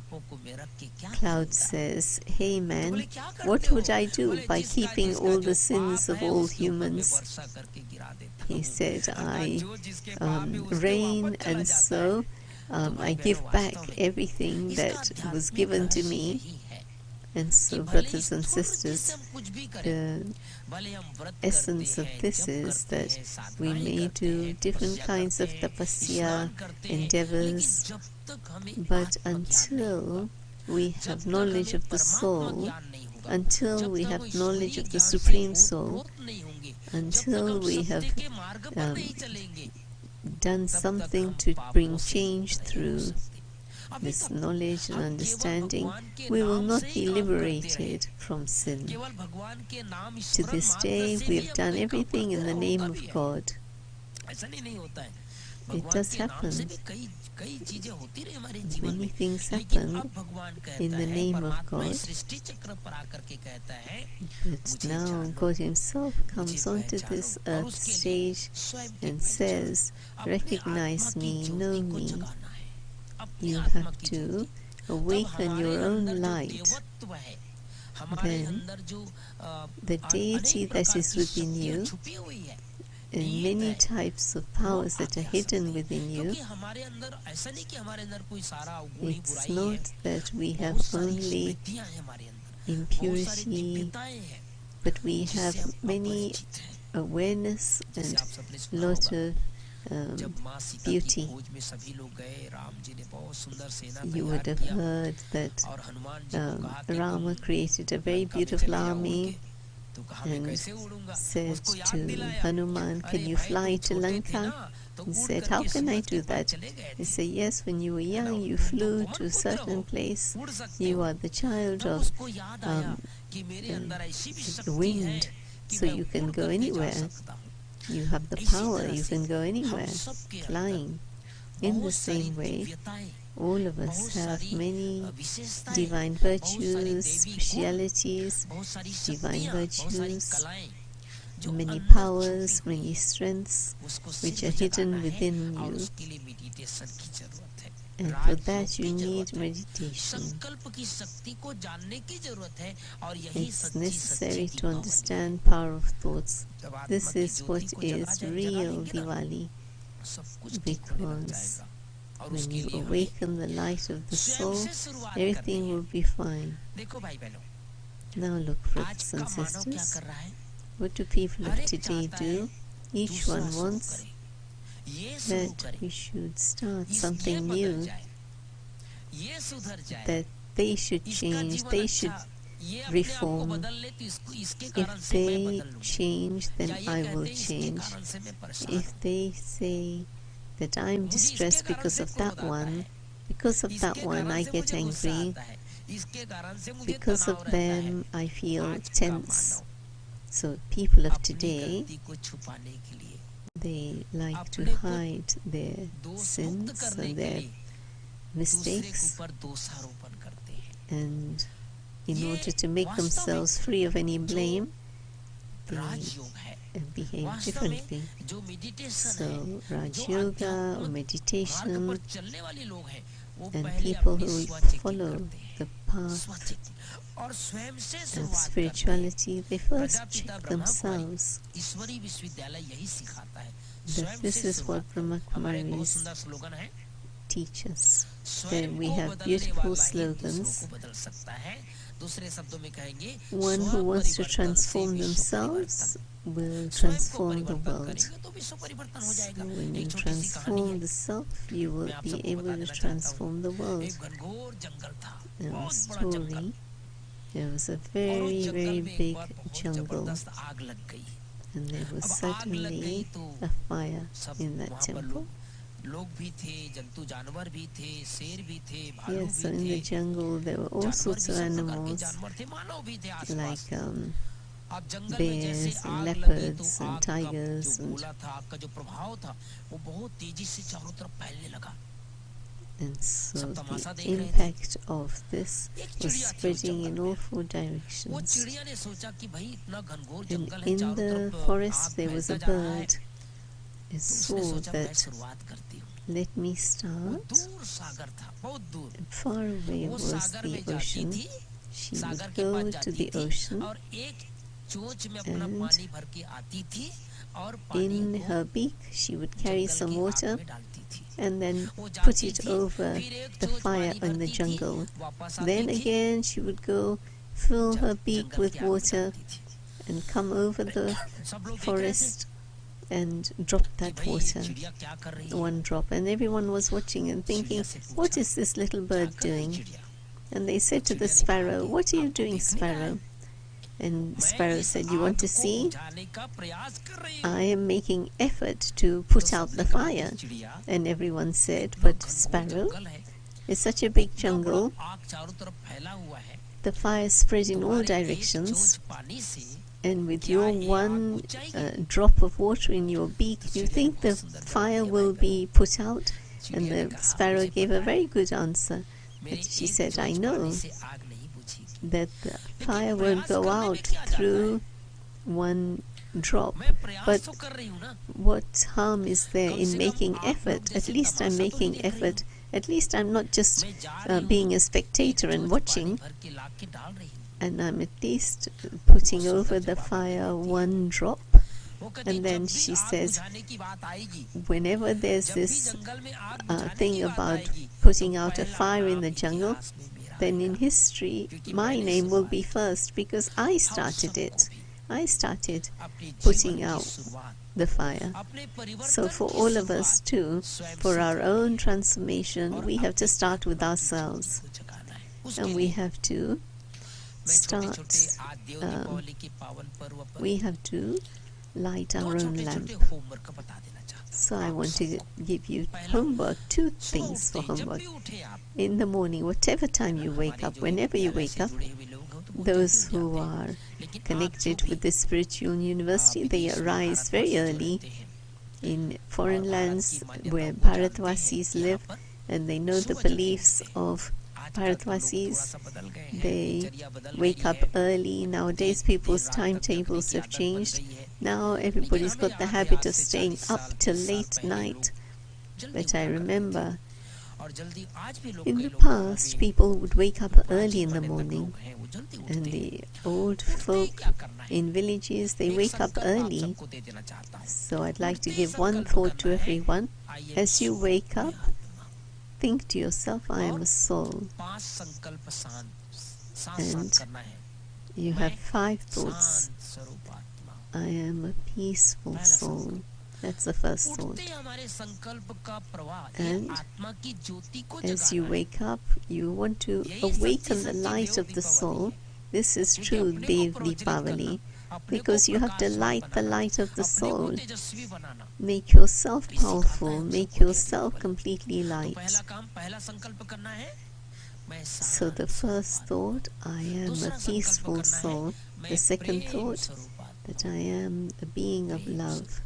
A: cloud says, hey man, what would I do by keeping all the sins of all humans? He said, I rain, and so I give back everything that was given to me. And so, brothers and sisters, the essence of this is that we may do different kinds of tapasya, endeavors, but until we have knowledge of the soul, until we have knowledge of the Supreme Soul, until we have done something to bring change through this knowledge and understanding, we will not be liberated from sin. To this day, we have done everything in the name of God. It does happen. Many things happen in the name of God. But now God Himself comes onto this earth stage and says, recognize me, know me. You have to awaken your own light. Then the deity that is within you and many types of powers that are hidden within you. It's not that we have only impurity, but we have many awareness and lot of beauty. You would have heard that Rama created a very beautiful army and said to Hanuman, "Can you fly to Lanka?" He said, "How can I do that?" He said, "Yes, when you were young, you flew to a certain place. You are the child of the wind, so you can go anywhere. You have the power, you can go anywhere, flying." In the same way, all of us have many divine virtues, specialities, divine virtues, many powers, many strengths which are hidden within you. And for that you need meditation. It's necessary to understand power of thoughts. This is what is real Diwali, because when you awaken the light of the soul, everything will be fine. Now look, brothers and sisters, what do people of today do? Each one wants that we should start something new, that they should change, they should reform. If they change, then I will change. If they say that I'm distressed because of that one I get angry, because of them I feel tense. So people of today, they like to hide their sins and their mistakes, and in order to make themselves free of any blame, they behave differently. So Raj Yoga or meditation, and people who follow the path of spirituality, they first check themselves. That this is what Brahma Kumaris teach us. Then we have beautiful slogans. One who wants to transform themselves will transform the world. So when you transform the self, you will be able to transform the world. In the story, there was a very, very big jungle, and there was suddenly a fire in that temple. Yes, so in the jungle there were all sorts of animals, like bears and leopards and tigers, and so the impact of this was spreading in all four directions. And in the forest there was a bird. It saw that, let me start. Far away was the ocean. She would go to the ocean, and in her beak she would carry some water and then put it over the fire in the jungle. Then again she would go fill her beak with water and come over the forest and drop that water, one drop. And everyone was watching and thinking, what is this little bird doing? And they said to the sparrow, what are you doing, sparrow? And the sparrow said, you want to see? I am making effort to put out the fire. And everyone said, but sparrow, it's such a big jungle, the fire spread in all directions, and with your one drop of water in your beak, do you think the fire will be put out? And the sparrow gave a very good answer. But she said, I know that the fire won't go out through one drop, but what harm is there in making effort? At least I'm making effort. At least I'm not just being a spectator and watching, and I'm at least putting over the fire one drop And then she says, whenever there's this thing about putting out a fire in the jungle, then in history my name will be first, because I started it. I started putting out the fire. So for all of us too, for our own transformation, we have to start with ourselves. And we have to start, we have to light our own lamp. So I want to give you homework, 2 things for homework. In the morning, whatever time you wake up, whenever you wake up, those who are connected with the spiritual university, they arise very early in foreign lands where Bharatvasis live, and they know the beliefs of Bharatvasis. They wake up early. Nowadays people's timetables have changed. Now everybody's got the habit of staying up till late night. But I remember in the past people would wake up early in the morning, and the old folk in villages, they wake up early. So I'd like to give one thought to everyone. As you wake up, think to yourself, I am a soul. And you have 5 thoughts. I am a peaceful soul. That's the first thought. And as you wake up, you want to awaken the light of the soul. This is true Dev-Diwali, because you have to light the light of the soul. Make yourself powerful, make yourself completely light. So the first thought, I am a peaceful soul. The second thought, that I am a being of love.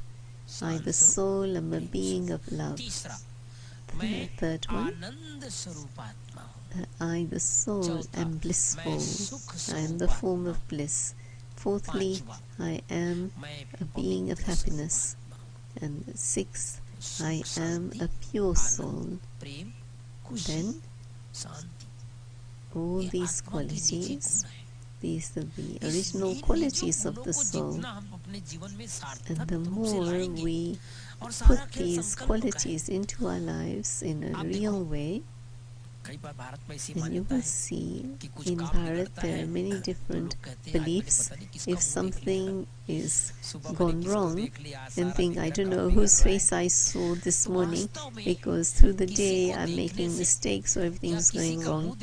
A: I, the soul, am a being of love. The third one, I, the soul, am blissful. I am the form of bliss. Fourthly, I am a being of happiness. And the 6th, I am a pure soul. Then, all these qualities, these are the original qualities of the soul. And the more we put these qualities into our lives in a real way, and you will see in Bharat there are many different beliefs. If something is gone wrong, then think, I don't know whose face I saw this morning, because through the day I'm making mistakes, so everything's going wrong.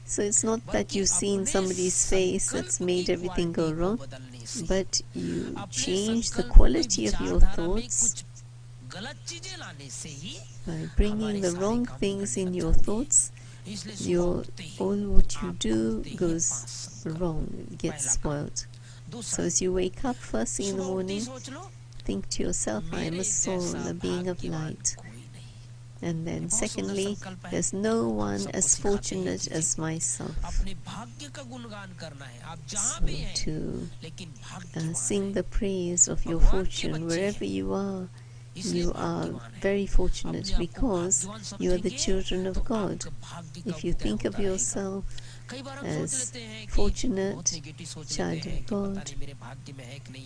A: So it's not that you've seen somebody's face that's made everything go wrong, but you change the quality of your thoughts by bringing the wrong things in your thoughts. All what you do goes wrong, gets spoiled. So as you wake up first thing in the morning, think to yourself, I am a soul, a being of light. And then secondly, there's no one as fortunate as myself. So to sing the praise of your fortune wherever you are very fortunate, because you are the children of God. If you think of yourself as fortunate child of God,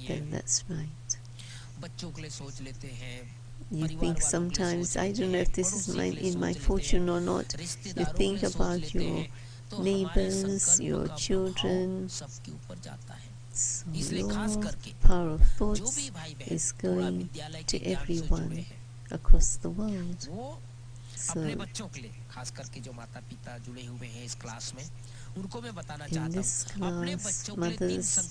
A: then that's right. You think sometimes, I don't know if this is in my fortune or not. You think about your neighbors, your children. So your power of thoughts is going to everyone across the world. So in this class, mothers,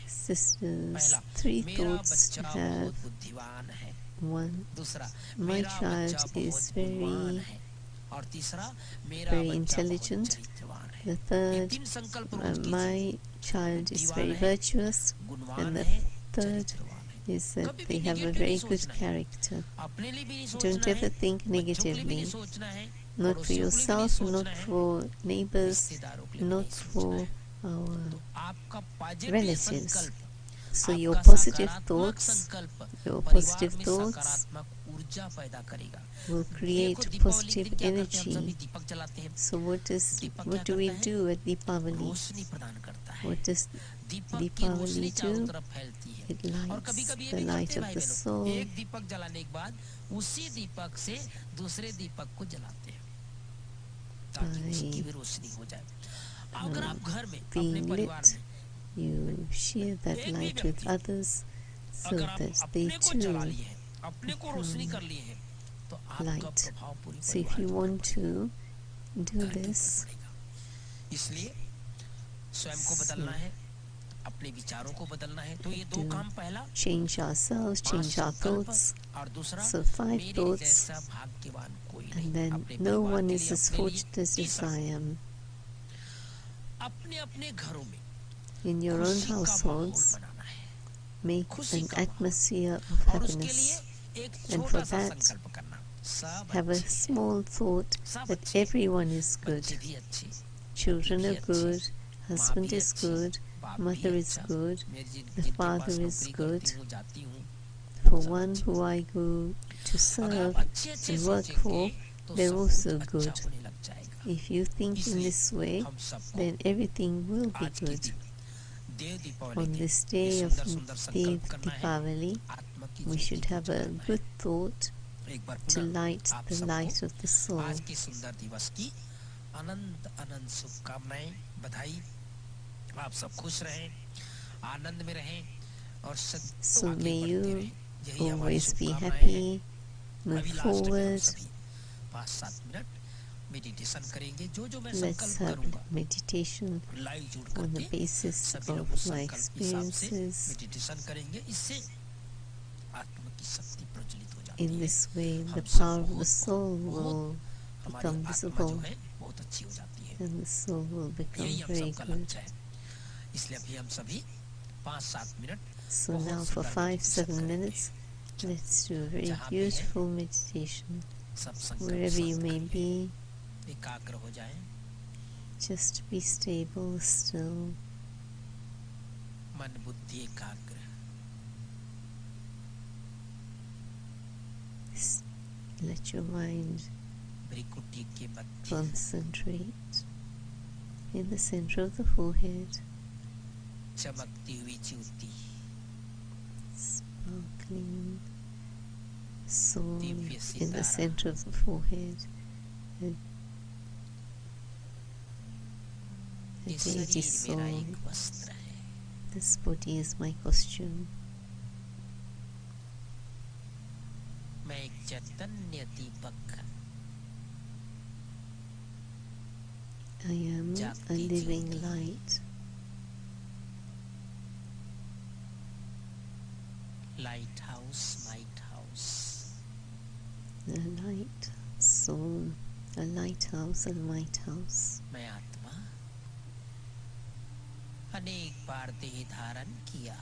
A: sisters, 3 thoughts to have. 1, my child is very intelligent. The third, my child is very virtuous. And the third is that they have a very good character. Don't ever think negatively. Not for yourself, not for neighbors, not for our relatives. So your positive thoughts will create positive energy. So what do we do at Deepavali? What does Deepavali do? It
C: और
A: lights
C: कभी-कभी ये
A: the
C: भी
A: light
C: करते हैं
A: of
C: भाई
A: the
C: बहनों,
A: soul.
C: एक दीपक जलाने के बाद उसी दीपक से दूसरे दीपक को जलाते हैं ताकि उसकी
A: By
C: भी रोशनी हो जाए. अगर आप घर में अपने
A: being
C: परिवार
A: lit,
C: में
A: you share that
C: एक भी
A: light with
C: व्यक्ति
A: others so
C: अगर आप
A: that they
C: अपने को जला
A: too
C: लिए हैं, अपने को रोशनी कर लिए हैं, तो आपका
A: light.
C: प्रभाव पूरे
A: So if
C: परिवार
A: you
C: के ऊपर
A: want
C: पड़ेगा,
A: to do
C: घर के ऊपर
A: this,
C: पड़ेगा. इसलिए स्वयं को बदलना है, अपने विचारों को बदलना है. तो ये दो
A: to
C: काम, पहला
A: change ourselves,
C: 5
A: change our
C: संकल्प
A: thoughts.
C: और दूसरा
A: So 5
C: मेरे
A: thoughts,
C: जैसा भाग्यवान कोई नहीं.
A: and then
C: अपने
A: no
C: परिवार
A: one
C: के
A: is
C: लिए,
A: as
C: अपने लिए,
A: fortunate as
C: तीसरा
A: I am.
C: अपने अपने घरों में
A: In your own
C: खुशी का माहौल
A: households,
C: बनाना है,
A: make
C: खुशी
A: an
C: का माहौल.
A: atmosphere of
C: और उसके लिए
A: happiness.
C: एक
A: And
C: छोटा
A: for
C: सा
A: that,
C: संकल्प करना, सब
A: have a
C: अच्छे हैं,
A: small thought
C: सब
A: that
C: अच्छे हैं,
A: everyone is good.
C: बच्चे भी अच्छे,
A: Children
C: भी
A: are
C: अच्छे,
A: good,
C: माँ
A: husband
C: भी
A: is
C: अच्छी,
A: good,
C: बाप भी
A: mother is
C: अच्छा,
A: good,
C: मैं
A: the
C: जिनके
A: father
C: पास
A: is
C: नौकरी
A: good.
C: करती हूँ, जाती हूँ,
A: For
C: सब
A: one
C: अच्छे.
A: who I go to
C: अगर आप
A: serve
C: अच्छे-अच्छे
A: and work
C: सोचेंगे
A: for,
C: तो
A: they're
C: सब
A: also
C: कुछ
A: good.
C: अच्छा होने लग जाएगा.
A: If you think in
C: इसलिए
A: this way,
C: हम सबको
A: then everything will be
C: आज के
A: good.
C: दिन, देव दीपावली
A: On
C: के
A: this
C: ये
A: day of
C: सुंदर-सुंदर संकल्प करना है,
A: Dev-Diwali,
C: आत्मा की
A: we
C: ज्योति
A: should
C: को
A: have a
C: जलाना है.
A: good thought
C: एक बार
A: to
C: पुनः
A: light
C: आप
A: the
C: सबको
A: light of the soul.
C: आज के सुंदर दिवस की अनंत अनंत शुभकामनाएं, बधाई. आप सब खुश रहें, आनंद में रहें और सदैव
A: So
C: आगे
A: may
C: बढ़ते
A: you
C: रहें. यही हमारी
A: always be
C: शुभकामनाएं हैं.
A: happy, move
C: अभी लास्ट में हम
A: forward.
C: सभी 5-7 मिनट मेडिटेशन करेंगे. जो मैं
A: Let's
C: संकल्प
A: have
C: करूंगा
A: meditation
C: लाइव जुड़
A: on the
C: करके
A: basis
C: सभी लोग
A: of
C: उस
A: my
C: संकल्प के हिसाब से
A: experiences.
C: मेडिटेशन करेंगे. इससे आत्मा की शक्ति प्रज्वलित हो जाती
A: In
C: है.
A: this way, the
C: हम सब
A: power of the
C: बहुत
A: soul will
C: हमारी
A: become
C: आत्मा जो
A: visible,
C: है बहुत अच्छी हो जाती है.
A: and the soul will become
C: यही हम
A: very
C: सबका
A: good.
C: लक्ष्य है. इसलिए अभी हम सभी 5-7 मिनट
A: So
C: बहुत
A: now for
C: सुंदर
A: 5-7
C: मेडिटेशन
A: minutes,
C: करेंगे.
A: let's do a very
C: जहाँ भी है,
A: beautiful meditation.
C: सब संकल्प
A: Wherever you
C: शांत
A: may
C: करिए,
A: be,
C: एकाग्र हो जाएं,
A: just be stable, still.
C: मन बुद्धि एकाग्र.
A: Let your mind
C: भ्रिकुटी के मध्य
A: concentrate in the center of the forehead,
C: चमकती हुई ज्योति,
A: sparkling soul
C: Divya
A: in the
C: Sitara,
A: center of the forehead, a
C: ये
A: deity
C: शरीर मेरा
A: soul.
C: एक वस्त्र है.
A: This body is my costume.
C: मैं एक चैतन्य दीपक,
A: I am a
C: जागती
A: living
C: Jyoti.
A: light.
C: Light house, might house.
A: A light soul, a lighthouse, a lighthouse.
C: मैं आत्मा अनेक बार देह धारण किया,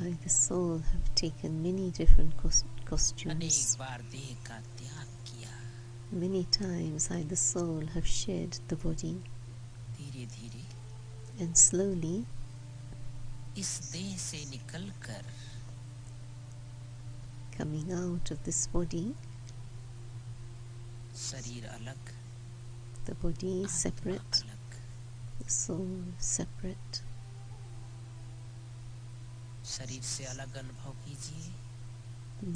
A: I, the soul, have taken many different costumes.
C: अनेक बार देह का त्याग किया.
A: Many times I, the soul, have shed the body,
C: धीरे धीरे
A: and slowly
C: इस देह से निकलकर
A: coming out of this body,
C: शरीर अलग,
A: the body
C: आत्मा
A: separate,
C: अलग.
A: the soul separate.
C: शरीर से अलग अनुभव कीजिए.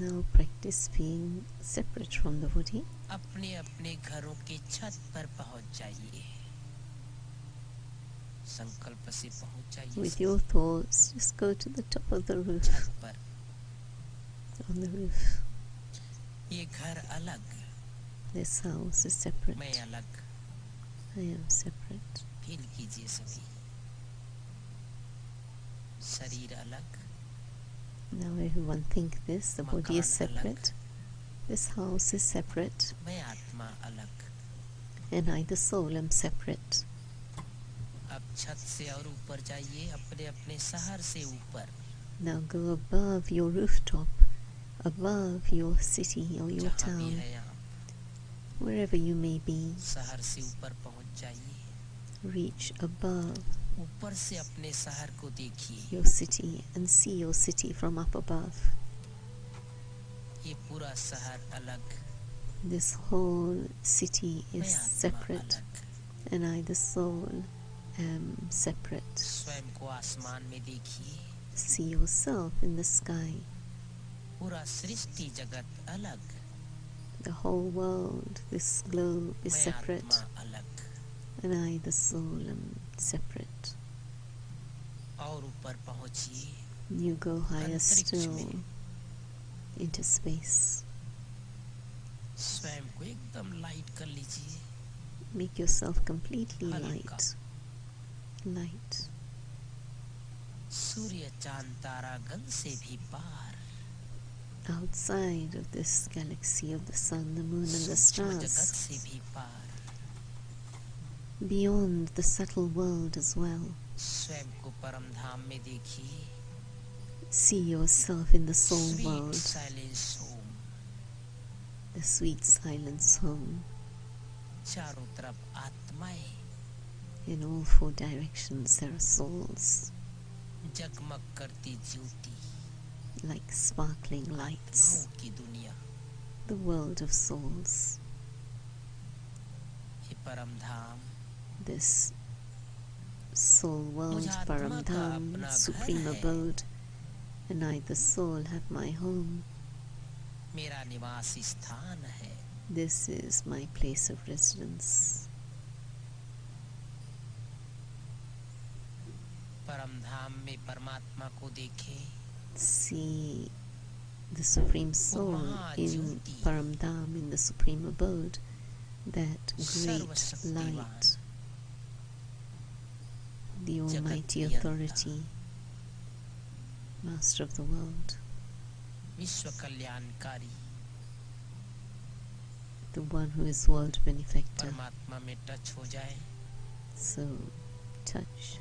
A: Now practice being separate from the body.
C: अपने अपने घरों के छत पर पहुंच जाइए. संकल्प से पहुंच जाइए.
A: With your thoughts, just go to the top of the roof,
C: छत पर.
A: on the roof.
C: ये घर अलग,
A: This house is separate.
C: मैं अलग.
A: I am separate.
C: फील कीजिए सभी. शरीर अलग,
A: Now everyone think this, the body is
C: मकान अलग.
A: separate, this house is separate,
C: मैं आत्मा अलग.
A: and I, the soul, am separate.
C: अब छत से और ऊपर जाइए, अपने अपने शहर से ऊपर.
A: Now go above your rooftop, above your city or your
C: जहाँ भी
A: town,
C: है आप,
A: wherever you may be.
C: शहर से ऊपर पहुंच जाइए.
A: Reach above
C: ऊपर से अपने शहर को देखिए.
A: your city and see your city from up above.
C: ये पूरा शहर अलग,
A: This whole city
C: मैं
A: is
C: आत्मा
A: separate,
C: अलग.
A: and I, the soul, am separate.
C: स्वयं को आसमान में देखिए.
A: See yourself in the sky.
C: पूरा सृष्टि जगत अलग,
A: The whole world, this globe is
C: मैं
A: separate,
C: आत्मा अलग,
A: and I, the soul, am separate.
C: और ऊपर पहुंचिए
A: You go higher
C: अंतरिक्ष
A: still
C: में,
A: into space.
C: स्वयं को एकदम लाइट कर लीजिए,
A: Make yourself completely
C: हल्का।
A: light. Light.
C: सूर्य चांद तारा गण से भी पार,
A: Outside of this galaxy of the sun, the moon, and the
C: सूक्ष्म जगत
A: stars.
C: से भी पार,
A: Beyond the subtle world as well.
C: स्वयं को परम धाम में देखिए,
A: See yourself in the soul
C: sweet
A: world,
C: silence home,
A: the sweet silence home.
C: चारों तरफ आत्माएं
A: In all four directions there are souls,
C: जगमग करती ज्योति,
A: like sparkling lights.
C: आत्माओं की दुनिया,
A: The world of souls.
C: ये परम धाम
A: This soul world,
C: मुझे आत्मा
A: Param
C: का
A: Dham,
C: अपना घर
A: supreme
C: है।
A: abode, and I, the soul, have my home.
C: मेरा निवास स्थान है,
A: This is my place of residence.
C: परम धाम में परमात्मा को देखें,
A: See the supreme soul in Param Dham, in the supreme abode, that great light, the almighty authority, master of the world,
C: विश्व कल्याणकारी,
A: the one who is world benefactor.
C: परमात्मा में touch हो जाए,
A: So touch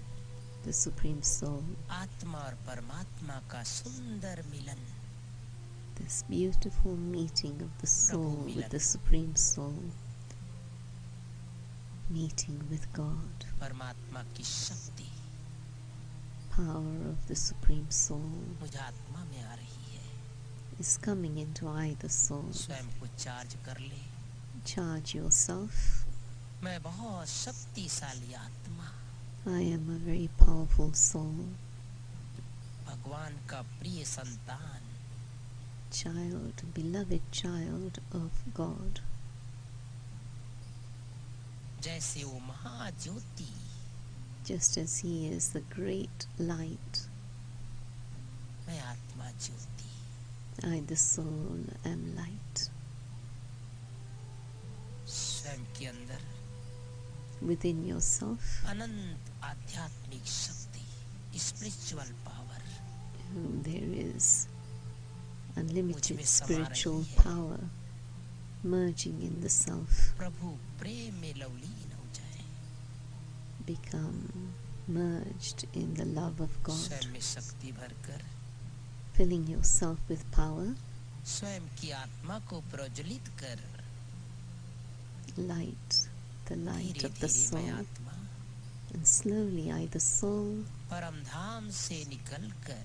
A: the supreme soul,
C: आत्मा और परमात्मा का सुंदर मिलन,
A: this beautiful meeting of the soul with the supreme soul, meeting with God,
C: परमात्मा की शक्ति
A: power of the supreme soul
C: मुझे आत्मा में आ रही है,
A: is coming into I, the soul.
C: स्वयं को चार्ज कर ले,
A: Charge yourself.
C: मैं बहुत शक्तिशाली आत्मा,
A: I am a very powerful soul,
C: भगवान का प्रिय संतान,
A: child, beloved child of God.
C: जैसे वो महाज्योति,
A: Just as He is the great light,
C: मैं आत्मा ज्योति,
A: I, the soul, am light.
C: स्वयं के अंदर
A: Within yourself,
C: अनंत आध्यात्मिक शक्ति, spiritual power,
A: there is unlimited
C: मुझमें समा
A: spiritual
C: रही है।
A: power merging in the self.
C: प्रभु प्रेम में लवलीन हो जाए,
A: Become merged in the love of God,
C: स्वयं में शक्ति भरकर
A: filling yourself with power,
C: स्वयं की आत्मा को प्रज्वलित कर,
A: light, the light
C: धीरे
A: of the
C: धीरे मैं
A: soul,
C: आत्मा
A: and slowly I, the soul,
C: परम धाम से निकलकर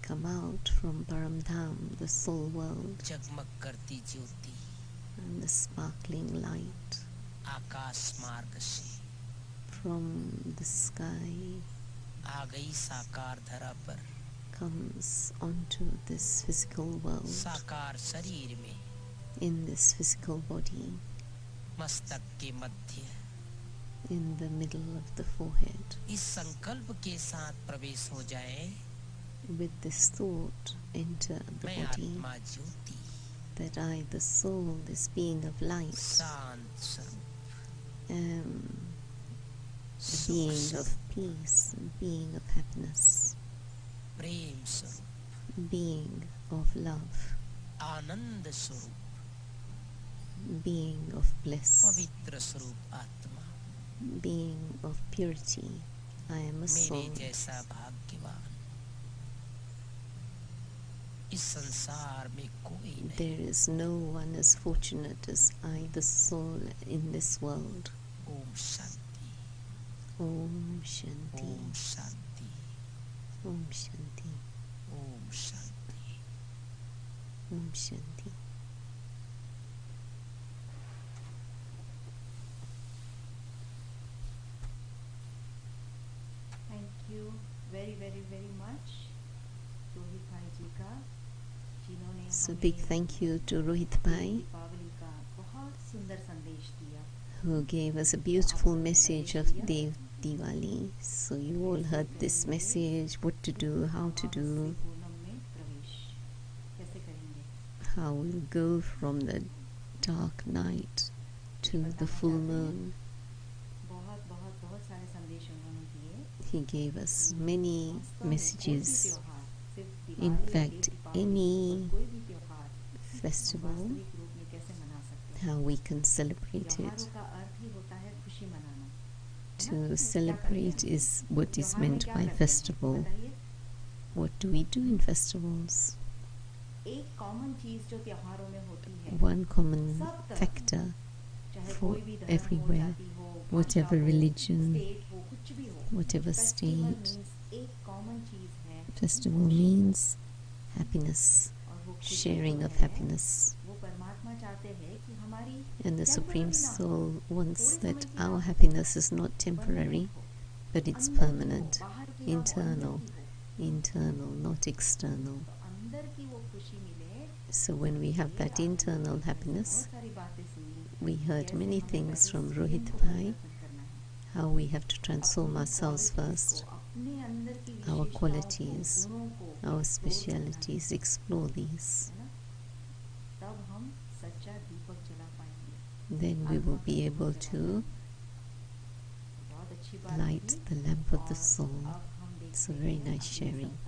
A: come out from Param Dham, the soul world,
C: जगमग करती ज्योति,
A: and the sparkling light
C: आकाश मार्ग से
A: from the sky
C: आ गई साकार धरा पर,
A: comes onto this physical world,
C: साकार शरीर में
A: in this physical body,
C: मस्तक के मध्य
A: in the middle of the forehead.
C: इस संकल्प के साथ प्रवेश हो जाए,
A: With this thought, enter the
C: मैं
A: body
C: आत्मा ज्योति,
A: that I, the soul, this being of light,
C: शांत स्वरूप,
A: am a
C: सुख
A: being
C: स्वरूप,
A: of peace, a being of happiness,
C: प्रेम स्वरूप,
A: being of love,
C: आनंद स्वरूप,
A: being of bliss,
C: पवित्र स्वरूप आत्मा,
A: being of purity. I am a
C: मेरे
A: soul.
C: जैसा भाग्यवान इस संसार में कोई नहीं।
A: There is no one as fortunate as I, the soul, in this world.
C: Om Shanti,
A: Om Shanti.
C: Om Shanti,
A: Om Shanti.
C: Om Shanti.
A: Om Shanti.
B: Thank you. very very very much Rohit भाई जी का जिन्होंने
A: So big thank you to Rohit Bhai,
B: Deepawali का बहुत सुंदर संदेश दिया
A: who gave us a beautiful message of Dev-Diwali. So you all heard this message, what to do, how to do,
B: Poonam में प्रवेश कैसे करेंगे
A: how we'll go from the dark night to the full moon.
B: बहुत बहुत बहुत सारे संदेश उन्होंने दिए
A: He gave us many
B: वास्तव में
A: messages.
B: कोई भी त्योहार, सिर्फ
A: In
B: दिवाली या
A: fact,
B: दीपावली,
A: any
B: और कोई भी त्योहार हम
A: festival,
B: वास्तविक रूप में कैसे मना सकते हैं
A: how we can celebrate
B: त्योहारों
A: it.
B: का अर्थ ही होता है खुशी मनाना
A: To celebrate is what is
B: त्योहार में
A: meant
B: क्या
A: by
B: करते हैं?
A: festival.
B: बताइए
A: What do we do in festivals?
B: एक कॉमन चीज जो त्योहारों में होती है
A: One common
B: सब तरफ,
A: factor
B: चाहे
A: for
B: कोई भी धर्म हो,
A: everywhere,
B: जाति हो,
A: whatever
B: भाषा हो,
A: religion,
B: स्टेट हो, कुछ भी हो,
A: whatever
B: फेस्टिवल
A: state,
B: मीन्स एक कॉमन चीज है
A: festival means happiness,
B: और वो खुशी
A: sharing
B: जो
A: of
B: है,
A: happiness.
B: वो परमात्मा चाहते हैं कि हमारी
A: And the Supreme
B: temporary ना हो,
A: Soul wants
B: थोड़े
A: that
B: समय की ना
A: our
B: हो,
A: happiness is not
B: permanent
A: temporary,
B: हो,
A: but it's
B: अंदर की हो,
A: permanent,
B: बाहर की ना हो,
A: internal,
B: अंदर की हो।
A: internal, not external.
B: तो अंदर की वो खुशी मिले
A: So when we have
B: ये
A: that
B: आपने
A: internal
B: ऐसे
A: happiness,
B: बहुत सारी बातें सुनी
A: we heard
B: कैसे
A: many
B: हमें
A: things
B: पहले
A: from
B: स्वयं
A: Rohit
B: को
A: Bhai,
B: परिवर्तन करना है
A: how we have to transform
B: अपनी
A: ourselves
B: qualities
A: first,
B: को, अपने अंदर की
A: our
B: विशेषताओं को,
A: qualities,
B: गुणों को
A: our
B: explore करना है,
A: specialities, explore these.
B: है ना? तब हम सच्चा दीपक जला पाएंगे
A: Then we will be able to
B: बहुत अच्छी बात
A: light
B: थी
A: the lamp of the
B: और
A: soul.
B: अब हम
A: It's a
B: देखते
A: very
B: हैं
A: nice
B: अगले
A: sharing.
B: सप्ताह